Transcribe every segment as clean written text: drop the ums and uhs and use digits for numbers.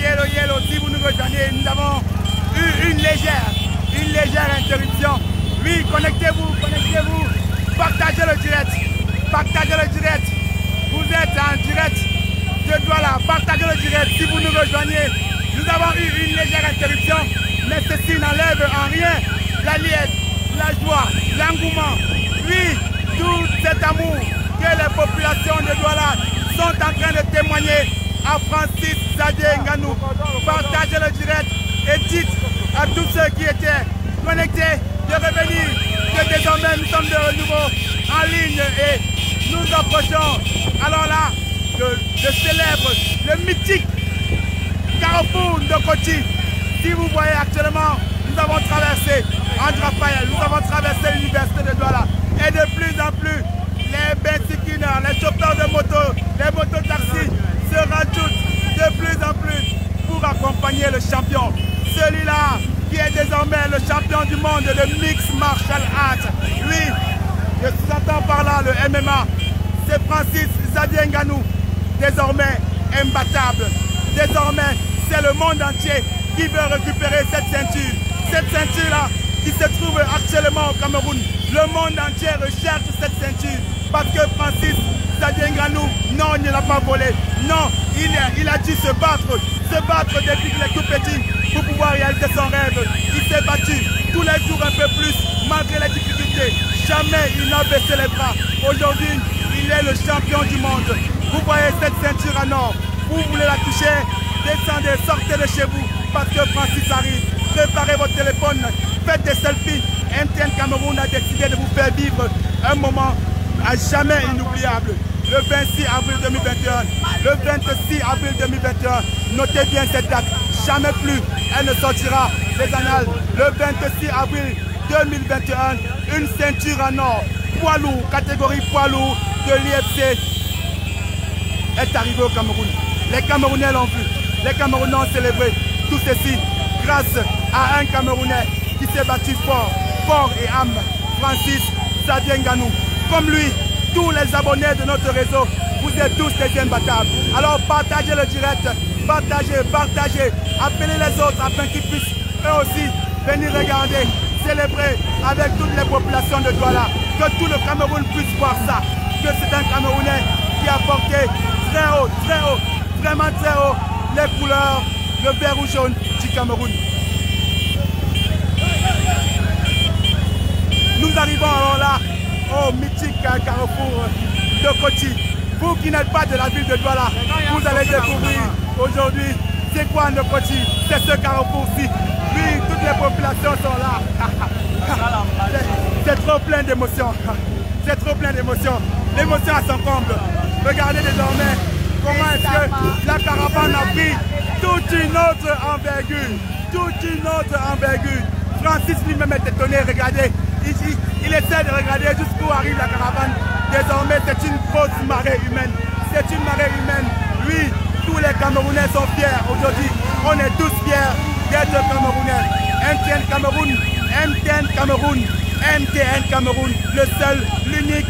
Yellow, si vous nous rejoignez, nous avons eu une légère interruption. Oui, connectez-vous, partagez le direct, vous êtes en direct de Douala, partagez le direct si vous nous rejoignez. Nous avons eu une légère interruption, mais ceci n'enlève en rien la liesse, la joie, l'engouement, oui, tout cet amour que les populations de Douala sont en train de témoigner à Francis Xavier Ngannou. Partagez le direct et dites à tous ceux qui étaient connectés de revenir, que désormais nous sommes de nouveau en ligne et nous approchons alors là le célèbre, le mythique carrefour de Kochi. Si vous voyez actuellement, nous avons traversé André Raphaël, nous avons traversé l'université de Douala et de plus en plus les benzikineurs, les chauffeurs de moto, les mototaxis se rajoutent de plus en plus pour accompagner le champion. Celui-là qui est désormais le champion du monde de Mixed Martial Arts. Oui, je sous-entends par là le MMA. C'est Francis Xavier Ngannou, désormais imbattable. Désormais, c'est le monde entier qui veut récupérer cette ceinture. Cette ceinture-là qui se trouve actuellement au Cameroun. Le monde entier recherche cette ceinture parce que Francis Xavier Ngannou, non, il ne l'a pas volé. Non, il a dû se battre depuis qu'il est tout petit pour pouvoir réaliser son rêve. Il s'est battu tous les jours un peu plus malgré les difficultés. Jamais il n'a baissé les bras. Aujourd'hui, il est le champion du monde. Vous voyez cette ceinture en or. Vous voulez la toucher, descendez, sortez de chez vous parce que Francis arrive. Préparez votre téléphone, faites des selfies. MTN Cameroun a décidé de vous faire vivre un moment à jamais inoubliable. Le 26 avril 2021, le 26 avril 2021, notez bien cette date, jamais plus elle ne sortira des annales. Le 26 avril 2021, une ceinture en or, poids lourd, catégorie poids lourd de l'IFC est arrivée au Cameroun. Les Camerounais l'ont vu, les Camerounais ont célébré tout ceci grâce à un Camerounais qui s'est battu fort et âme, Francis Xavier Ngannou. Comme lui, tous les abonnés de notre réseau, vous êtes tous des imbattables. Alors partagez le direct, partagez, appelez les autres afin qu'ils puissent eux aussi venir regarder, célébrer avec toutes les populations de Douala. Que tout le Cameroun puisse voir ça, que c'est un Camerounais qui a porté très haut, vraiment très haut, les couleurs, le vert ou jaune du Cameroun. Nous arrivons alors là au mythique carrefour de Kochi. Vous qui n'êtes pas de la ville de Douala, vous allez découvrir aujourd'hui c'est quoi Kochi. C'est ce carrefour-ci. Oui, toutes les populations sont là. C'est trop plein d'émotions. C'est trop plein d'émotions. L'émotion à son comble. Regardez désormais comment est-ce que la caravane a pris toute une autre envergure. Francis lui-même est étonné, regardez. Il essaie de regarder jusqu'où arrive la caravane. Désormais, c'est une grosse marée humaine. C'est une marée humaine. Oui, tous les Camerounais sont fiers aujourd'hui. On est tous fiers d'être Camerounais. MTN Cameroun, le seul, l'unique,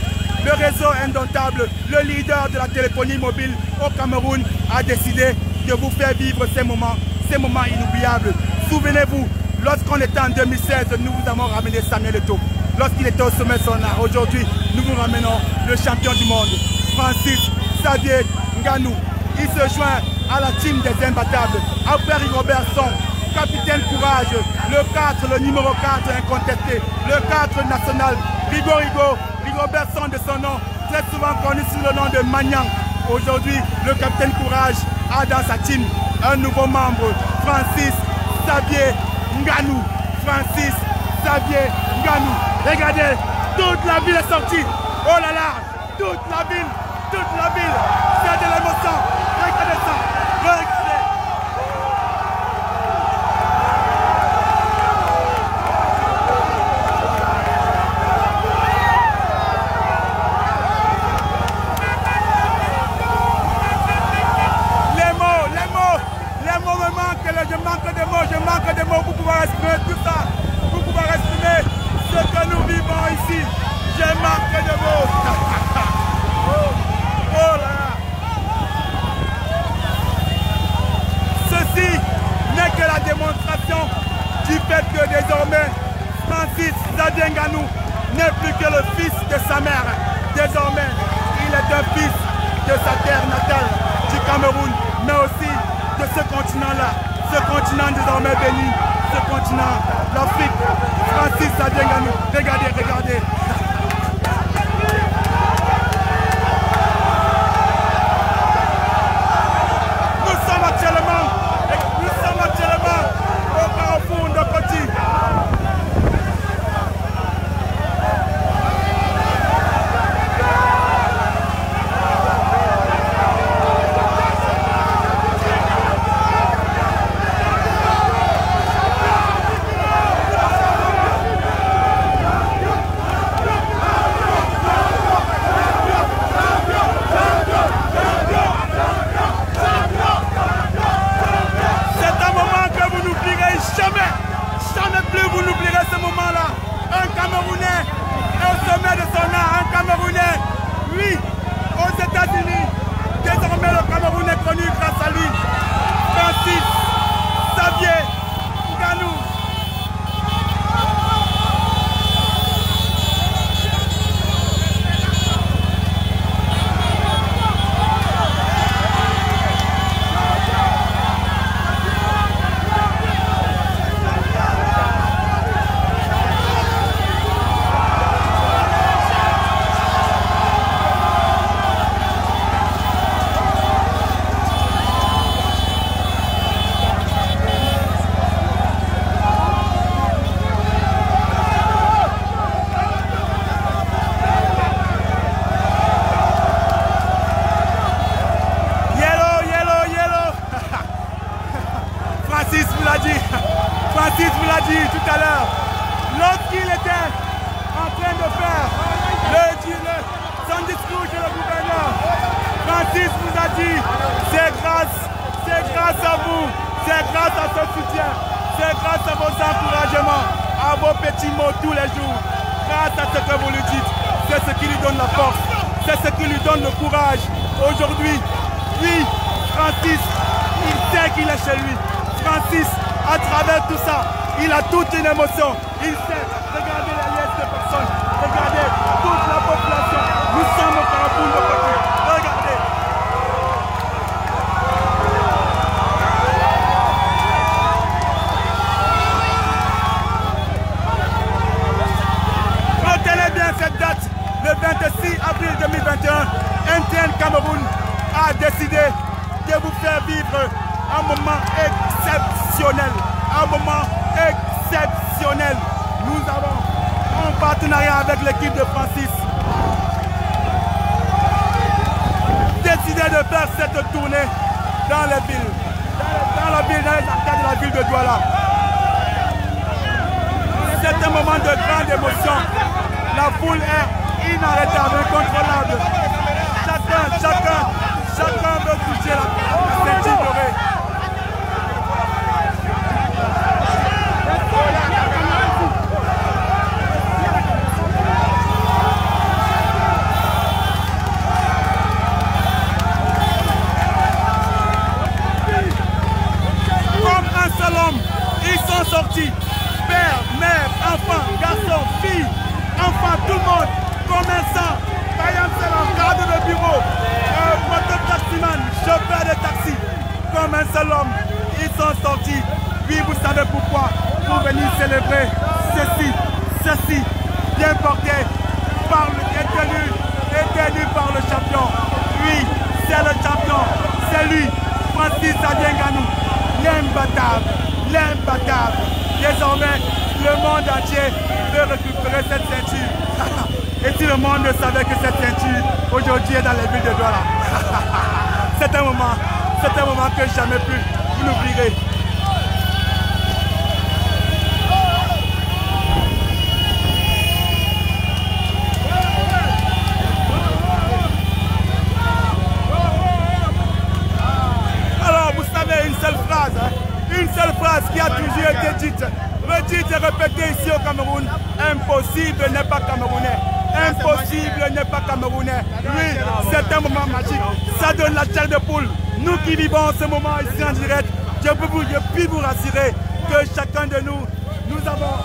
le réseau indomptable, le leader de la téléphonie mobile au Cameroun a décidé de vous faire vivre ces moments inoubliables. Souvenez-vous, lorsqu'on était en 2016, nous vous avons ramené Samuel Eto'o. Lorsqu'il était au sommet de son art, aujourd'hui, nous vous ramenons le champion du monde, Francis Xavier Ngannou. Il se joint à la team des imbattables. Après Rigobertson, capitaine courage, le 4, le numéro 4 incontesté, le 4 national, Rigobertson de son nom, très souvent connu sous le nom de Magnang. Aujourd'hui, le capitaine courage a dans sa team un nouveau membre, Francis Xavier Ngannou. Francis Xavier Ngannou. Regardez, toute la ville est sortie. Oh là là, toute la ville, c'est de l'émotion. Regardez ça, regardez. Je manque de mots pour pouvoir exprimer tout ça, pour pouvoir exprimer ce que nous vivons ici. Je manque de mots. Oh là là. Ceci Sadio Nganou n'est plus que le fils de sa mère. Désormais, il est un fils de sa terre natale, du Cameroun, mais aussi de ce continent-là. Ce continent désormais béni, ce continent, l'Afrique. Francis Sadio Nganou, regardez, regardez. Nous sommes actuellement au carrefour de Petit. Jamais plus vous n'oublierez ce moment-là. Un Camerounais est au sommet de son art. Un Camerounais, oui, aux États-Unis. Désormais, le Cameroun est connu grâce à lui. Francis Xavier Nganou. Francis vous l'a dit tout à l'heure, lorsqu'il était en train de faire son discours chez le gouverneur, Francis vous a dit, c'est grâce à vous, c'est grâce à ce soutien, c'est grâce à vos encouragements, à vos petits mots tous les jours, grâce à ce que vous lui dites, c'est ce qui lui donne la force, c'est ce qui lui donne le courage. Aujourd'hui, oui, Francis, il sait qu'il est chez lui. Francis, à travers tout ça, il a toute une émotion. Il sait, regardez la liesse de personnes, regardez toute la population. Nous sommes au carrefour de Petit. Regardez. Retenez bien cette date, le 26 avril 2021, MTN Cameroun a décidé de vous faire vivre un moment exceptionnel. Un moment exceptionnel. Nous avons, en partenariat avec l'équipe de Francis, décidé de faire cette tournée dans les villes. Dans les arcades de la ville de Douala. C'est un moment de grande émotion. La foule est inarrêtable, incontrôlable. Chacun veut toucher la ceinture dorée. Comme un seul homme, ils sont sortis. Père, mère, enfants, garçons, filles, enfants, tout le monde, commerçants, Bayam Salam, cadre de bureau, mototaximan, chauffeur de taxi. Comme un seul homme, ils sont sortis. Oui, vous savez pourquoi? Pour venir célébrer ceci, bien porté, étenu par le champion. Oui, c'est le champion, c'est lui, Francis Sadio Nganou, l'imbattable. Désormais, le monde entier veut récupérer cette ceinture. Et si le monde savait que cette ceinture aujourd'hui est dans les villes de Douala. C'est un moment que jamais plus vous n'oublierez. Alors vous savez une seule phrase qui a toujours été dite, redite et répétée ici au Cameroun, impossible n'est pas camerounais. Impossible n'est pas camerounais. Oui, c'est un moment magique. Ça donne la chair de poule. Nous qui vivons ce moment ici en direct, je puis vous rassurer que chacun de nous, nous avons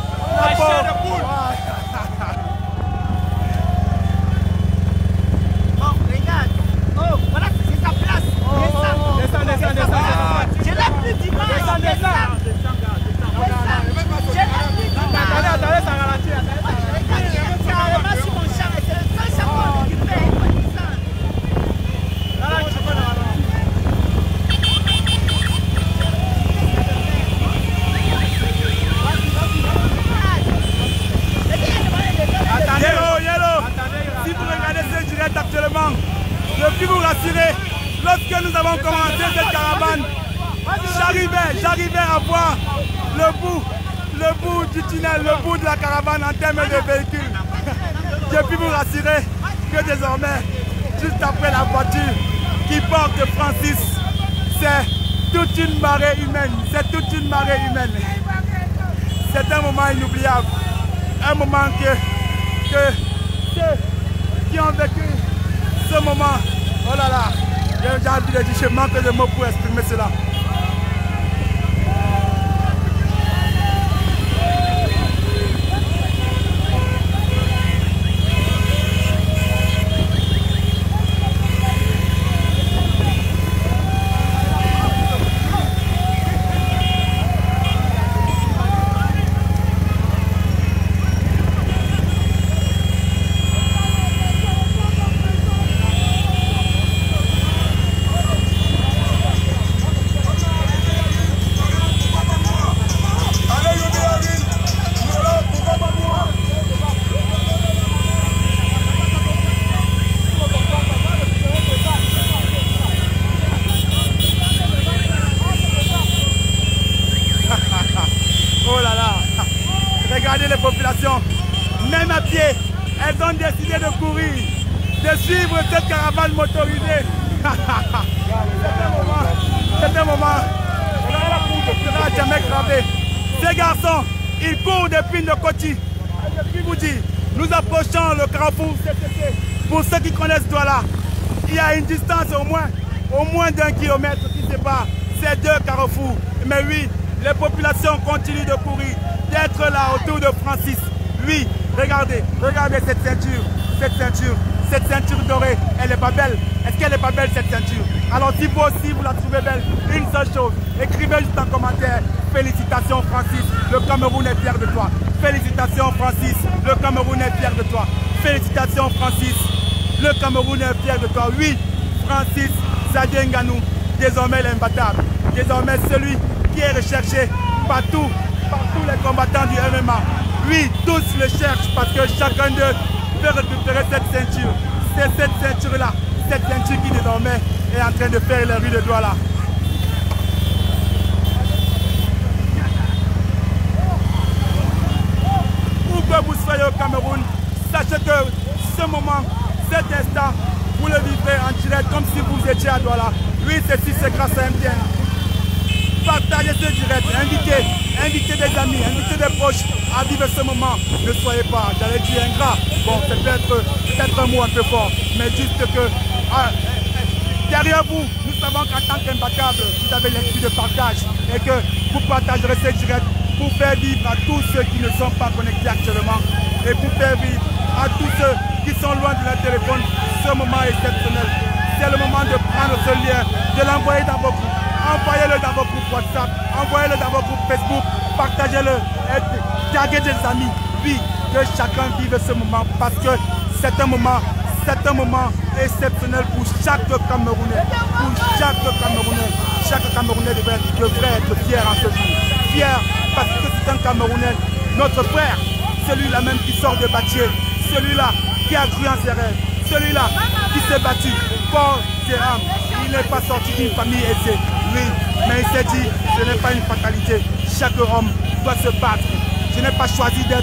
Bon, regarde. Oh, voilà, c'est ta place. Descends. Je l'ai plus d'image. Descends. Attendez, ça ralentit. Regarde, carrément sur mon char. C'est le seul char qu'on récupère. Yellow. Si vous regardez ce direct actuellement, je puis vous rassurer, lorsque nous avons commencé cette caravane, j'arrivais à voir le bout du tunnel, le bout de la caravane en termes de véhicules. Je puis vous rassurer que désormais, juste après la voiture qui porte Francis, c'est toute une marée humaine. C'est un moment inoubliable. Un moment que ceux qui ont vécu ce moment, oh là là, j'ai envie de dire, je manque de mots pour exprimer cela. Regardez les populations, même à pied, elles ont décidé de courir, de suivre cette caravane motorisée. C'est un moment, à jamais gravé. Ces garçons, ils courent depuis Nokoti. Je puis vous dire, nous approchons le carrefour CCC. Pour ceux qui connaissent Douala, il y a une distance au moins d'1 kilomètre qui sépare ces deux carrefours. Mais oui, les populations continuent de courir, d'être là autour de Francis. Oui, regardez cette ceinture dorée, elle n'est pas belle. Est-ce qu'elle n'est pas belle cette ceinture? Alors si vous aussi vous la trouvez belle, une seule chose, écrivez juste en commentaire, félicitations Francis, le Cameroun est fier de toi. Félicitations Francis, le Cameroun est fier de toi. Félicitations Francis, le Cameroun est fier de toi. Oui, Francis Xavier Ngannou, désormais l'imbattable, désormais celui qui est recherché par tous les combattants du MMA. Oui, tous le cherchent parce que chacun d'eux veut récupérer cette ceinture. C'est cette ceinture-là, cette ceinture qui désormais est en train de faire les rues de Douala. Où que vous soyez au Cameroun, sachez que ce moment, cet instant, vous le vivez en direct comme si vous étiez à Douala. Oui, ceci c'est grâce à MTN. Partagez ce direct, invitez des amis, invitez des proches à vivre ce moment. Ne soyez pas, j'allais dire ingrat. Bon, c'est peut-être un mot un peu fort, mais juste que derrière vous, nous savons qu'en tant qu'imbattable, vous avez l'esprit de partage et que vous partagerez ce direct pour faire vivre à tous ceux qui ne sont pas connectés actuellement et pour faire vivre à tous ceux qui sont loin de leur téléphone ce moment exceptionnel. C'est le moment de prendre ce lien, de l'envoyer dans vos groupes. Envoyez-le dans vos groupes WhatsApp, envoyez-le dans vos groupes Facebook, partagez-le et taguez des amis. Oui, que chacun vive ce moment parce que c'est un moment exceptionnel pour chaque Camerounais. Pour chaque Camerounais. Chaque Camerounais devrait être fier en ce jour. Fier parce que c'est un Camerounais, notre frère, celui-là même qui sort de Batié, celui-là qui a cru en ses rêves, celui-là qui s'est battu pour ses âmes. Il n'est pas sorti d'une famille aisée, oui, mais il s'est dit, ce n'est pas une fatalité. Chaque homme doit se battre. Je n'ai pas choisi de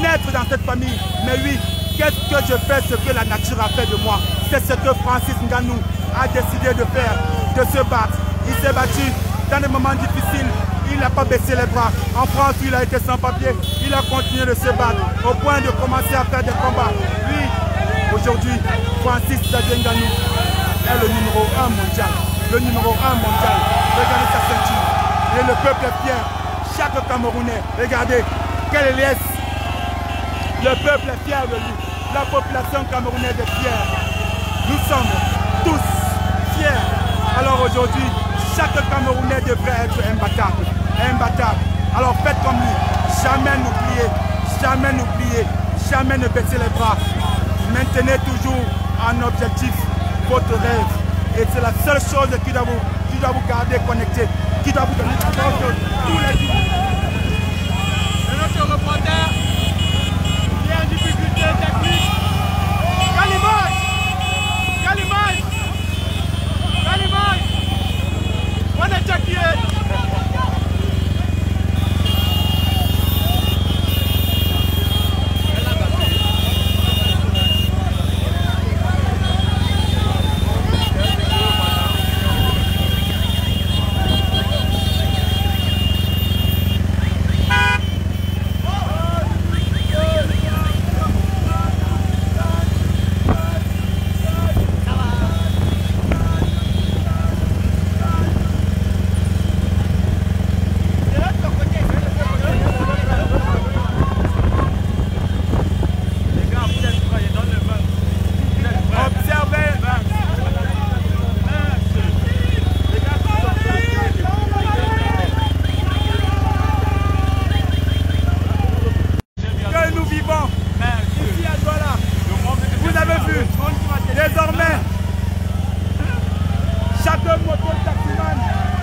naître dans cette famille, mais oui, qu'est-ce que je fais, ce que la nature a fait de moi? C'est ce que Francis Ngannou a décidé de faire, de se battre. Il s'est battu dans des moments difficiles, il n'a pas baissé les bras. En France, il a été sans papier, il a continué de se battre au point de commencer à faire des combats. Oui, aujourd'hui, Francis Xavier Ngannou est le numéro 1 mondial. Le numéro 1 mondial. Regardez sa ceinture. Et le peuple est fier. chaque Camerounais. Regardez, quelle liesse. Le peuple est fier de lui. La population camerounaise est fière. Nous sommes tous fiers. Alors aujourd'hui, chaque Camerounais devrait être imbattable. Imbattable. Alors faites comme lui. Jamais n'oubliez, jamais n'oubliez, jamais ne baissez les bras. Maintenez toujours en objectif votre rêve. Et c'est la seule chose qui doit vous garder connecté, qui doit vous donner la force tous les jours. Et notre reporter, il y a une difficulté technique. Calimage! Calimage! Calimage! On est checké!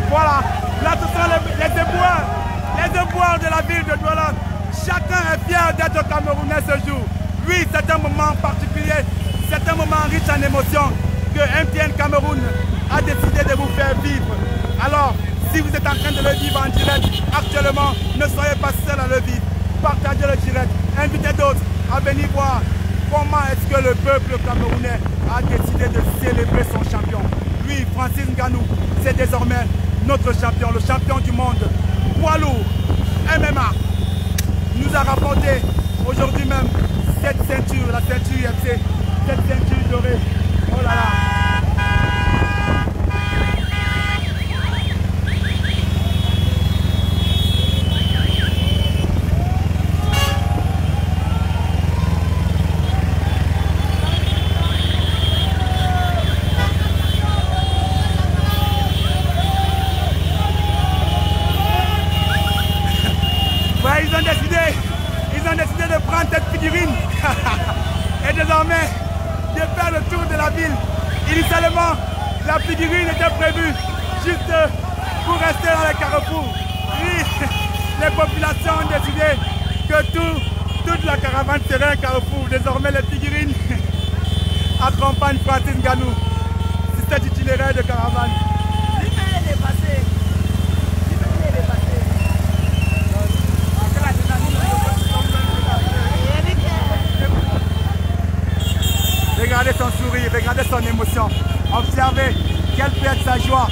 Voilà, là ce sont les déboires de la ville de Douala. Chacun est fier d'être Camerounais ce jour. Oui, c'est un moment particulier, c'est un moment riche en émotions que MTN Cameroun a décidé de vous faire vivre. Alors, si vous êtes en train de le vivre en direct actuellement, ne soyez pas seul à le vivre. Partagez le direct, invitez d'autres à venir voir comment est-ce que le peuple camerounais a décidé de célébrer son champion. Lui, Francis Ngannou, c'est désormais notre champion, le champion du monde. Poids lourd, MMA, nous a rapporté aujourd'hui même cette ceinture, la ceinture UFC, cette ceinture dorée. Oh là là! Ils ont décidé de prendre cette figurine et désormais de faire le tour de la ville. Initialement, la figurine était prévue juste pour rester dans les carrefours. Puis, les populations ont décidé que toute la caravane serait un carrefour. Désormais, les figurines accompagnent Francis Ngannou. C'est cet itinéraire de caravane. Regardez son sourire, regardez son émotion. Observez quelle peut être sa joie.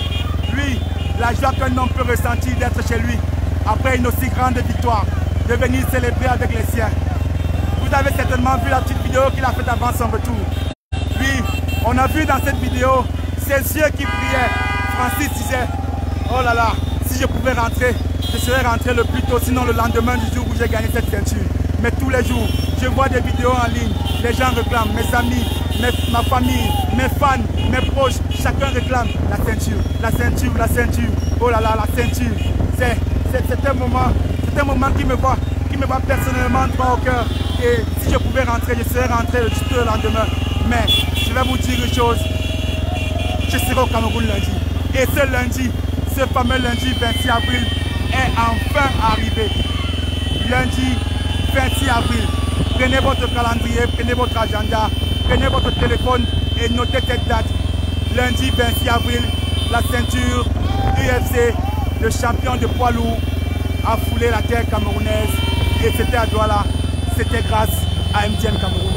Lui, la joie qu'un homme peut ressentir d'être chez lui après une aussi grande victoire, de venir célébrer avec les siens. Vous avez certainement vu la petite vidéo qu'il a faite avant son retour. Lui, on a vu dans cette vidéo ses yeux qui brillaient. Francis disait, oh là là, si je pouvais rentrer, je serais rentré le plus tôt, sinon le lendemain du jour où j'ai gagné cette ceinture. Mais tous les jours, je vois des vidéos en ligne, les gens réclament, mes amis, ma famille, mes fans, mes proches, chacun réclame la ceinture, la ceinture, la ceinture. Oh là là, la ceinture. C'est un moment qui me va personnellement droit au cœur. Et si je pouvais rentrer, je serais rentré juste le lendemain. Mais je vais vous dire une chose, je serai au Cameroun lundi. Et ce lundi, ce fameux lundi 26 avril est enfin arrivé. Lundi 26 avril. Prenez votre calendrier, prenez votre agenda, prenez votre téléphone et notez cette date. Lundi 26 avril, la ceinture UFC, le champion de poids lourd, a foulé la terre camerounaise. Et c'était à Douala, c'était grâce à MTN Cameroun.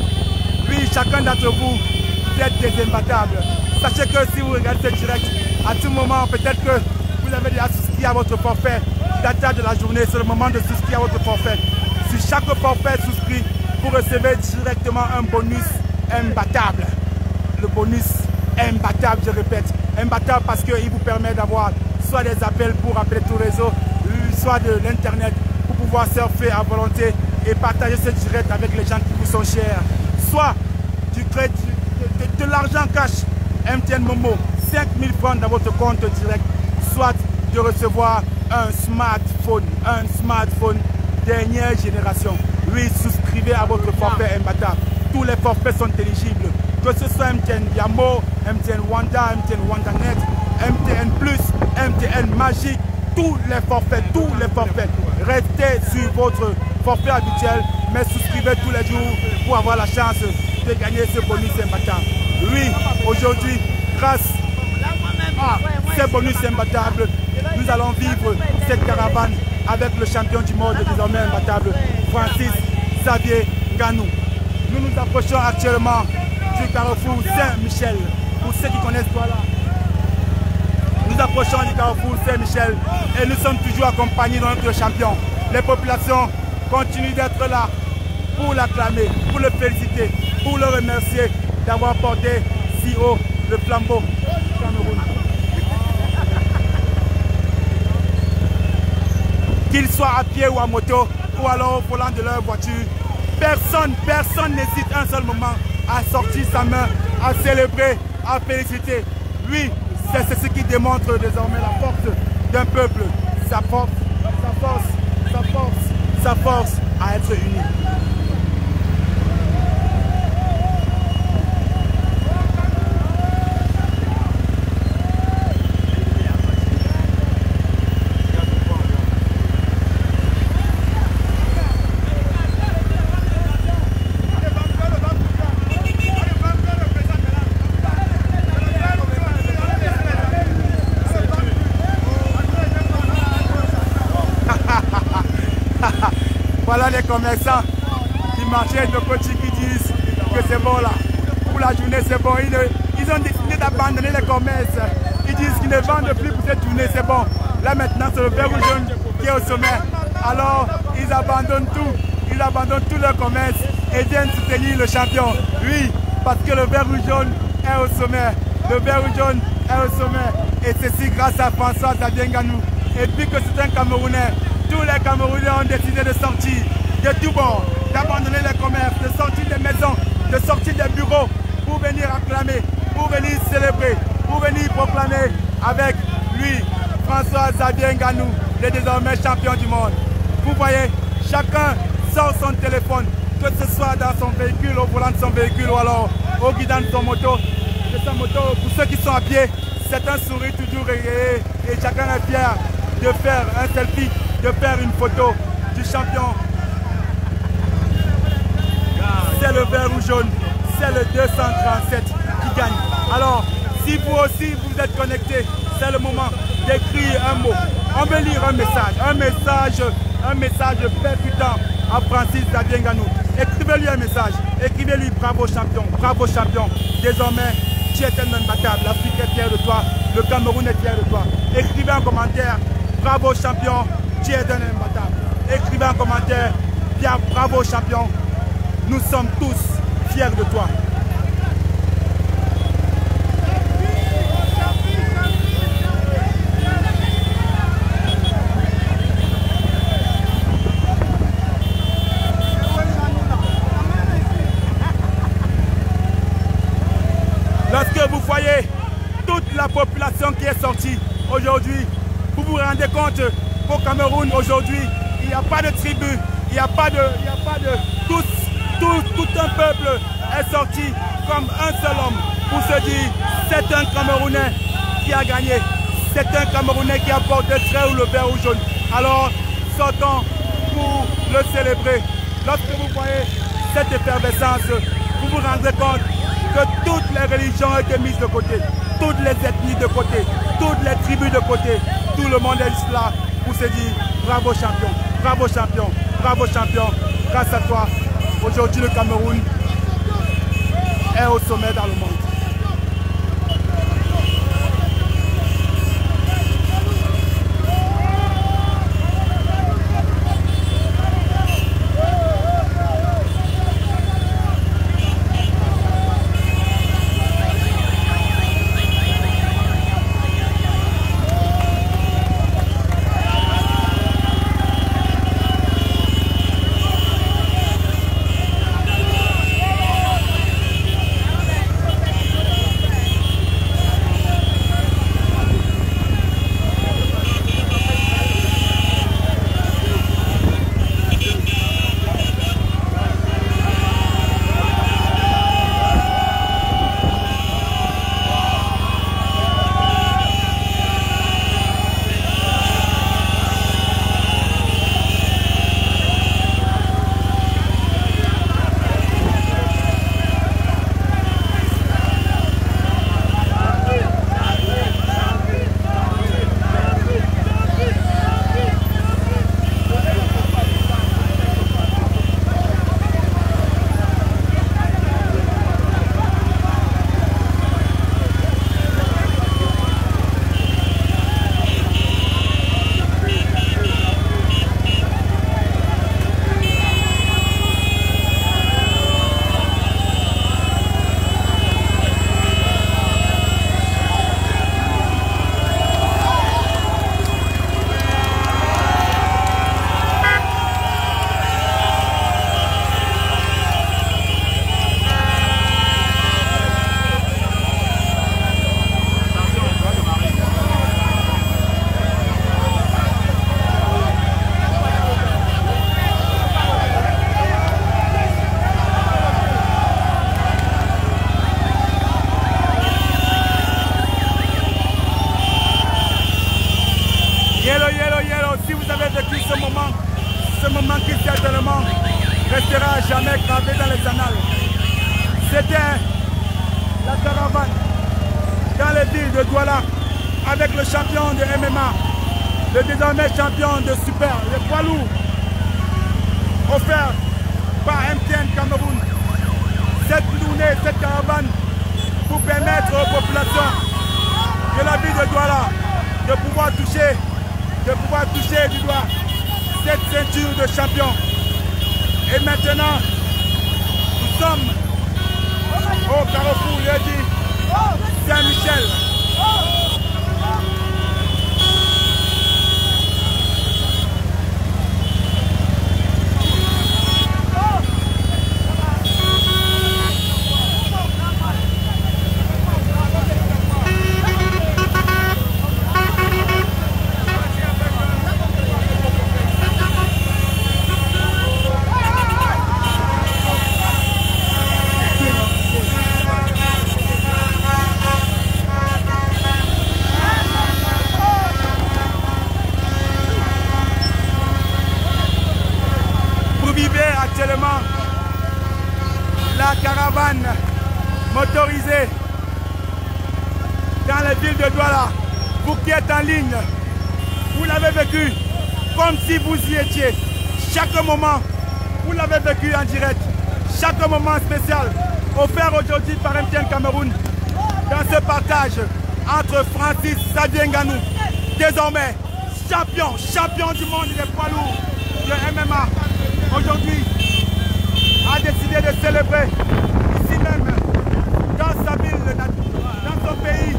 Oui, chacun d'entre vous, vous êtes des imbattables. Sachez que si vous regardez ce direct, à tout moment, peut-être que vous avez déjà souscrit à votre forfait. Data de la journée, c'est le moment de souscrire à votre forfait. Si chaque forfait souscrit, vous recevez directement un bonus imbattable. Le bonus imbattable, je répète. Imbattable parce qu'il vous permet d'avoir soit des appels pour appeler tout réseau, soit de l'Internet, pour pouvoir surfer à volonté et partager ce direct avec les gens qui vous sont chers. Soit du crédit, de l'argent cash, MTN Momo, 5000 francs dans votre compte direct, soit de recevoir un smartphone dernière génération. Oui, souscrivez à votre forfait imbattable. Tous les forfaits sont éligibles. Que ce soit MTN Yamo, MTN Wanda, MTN WandaNet, MTN Plus, MTN Magique, tous les forfaits. Restez sur votre forfait habituel, mais souscrivez tous les jours pour avoir la chance de gagner ce bonus imbattable. Oui, aujourd'hui, grâce à ces bonus imbattables, nous allons vivre cette caravane avec le champion du monde désormais imbattable, Francis Xavier Ngannou. Nous nous approchons actuellement du carrefour Saint-Michel. Pour ceux qui connaissent voilà. Nous approchons du carrefour Saint-Michel et nous sommes toujours accompagnés de notre champion. Les populations continuent d'être là pour l'acclamer, pour le féliciter, pour le remercier d'avoir porté si haut le flambeau du Cameroun. Qu'ils soient à pied ou à moto ou alors au volant de leur voiture, personne n'hésite un seul moment à sortir sa main, à célébrer, à féliciter. Oui, c'est ce qui démontre désormais la force d'un peuple, sa force à être unie. Voilà les commerçants qui marchaient de côté qui disent que c'est bon là. Pour la journée c'est bon. Ils ont décidé d'abandonner les commerces. Ils disent qu'ils ne vendent plus pour cette journée, c'est bon. Là maintenant c'est le vert ou jaune qui est au sommet. Alors ils abandonnent tout. Ils abandonnent tout leur commerce et viennent soutenir le champion. Oui, parce que le vert ou jaune est au sommet. Le vert ou jaune est au sommet. Et ceci grâce à François Xavier Ngannou. Et puis que c'est un Camerounais. Tous les Camerounais ont décidé de sortir de tout bord, d'abandonner les commerces, de sortir des maisons, de sortir des bureaux pour venir acclamer, pour venir célébrer, pour venir proclamer avec lui, François Xavier Ngannou, le désormais champion du monde. Vous voyez, chacun sort son téléphone, que ce soit dans son véhicule, au volant de son véhicule ou alors au guidon de son moto. Pour ceux qui sont à pied, c'est un sourire toujours rayé et chacun est fier de faire un selfie, de faire une photo du champion. C'est le vert ou jaune, c'est le 237 qui gagne. Alors, si vous aussi vous êtes connecté, c'est le moment d'écrire un mot. On veut lire un message percutant à Francis Xavier Ngannou. Écrivez-lui un message, écrivez-lui bravo champion. Désormais, tu es tellement imbattable, l'Afrique est fière de toi, le Cameroun est fier de toi. Écrivez en commentaire, bravo champion, tu es un imbattable. Écrivez en commentaire, bien bravo champion, nous sommes tous fiers de toi. Lorsque vous voyez toute la population qui est sortie aujourd'hui, vous vous rendez compte qu'au Cameroun aujourd'hui, il n'y a pas de tribu, il n'y a pas de... Tout un peuple est sorti comme un seul homme pour se dire c'est un Camerounais qui a gagné, c'est un Camerounais qui a porté très haut le vert ou jaune. Alors sortons pour le célébrer. Lorsque vous voyez cette effervescence, vous vous rendez compte que toutes les religions ont été mises de côté, toutes les ethnies de côté, toutes les tribus de côté, tout le monde est là pour se dire bravo champion, bravo champion, bravo champion, grâce à toi. Aujourd'hui, le Cameroun est au sommet dans le monde. évidemment restera à jamais gravé dans les annales. C'était la caravane dans les villes de Douala avec le champion de MMA, le désormais champion de Super, le poids lourd, offert par MTN Cameroun. Cette tournée, cette caravane pour permettre aux populations de la ville de Douala de pouvoir toucher du doigt cette ceinture de champion. Et maintenant, nous sommes au carrefour Lady Saint-Michel. Actuellement, la caravane motorisée dans la ville de Douala, vous qui êtes en ligne, vous l'avez vécu comme si vous y étiez. Chaque moment, vous l'avez vécu en direct. Chaque moment spécial offert aujourd'hui par MTN Cameroun dans ce partage entre Francis Xavier Ngannou, désormais champion du monde des poids lourds de MMA. Aujourd'hui, a décidé de célébrer ici même, dans sa ville, dans son pays,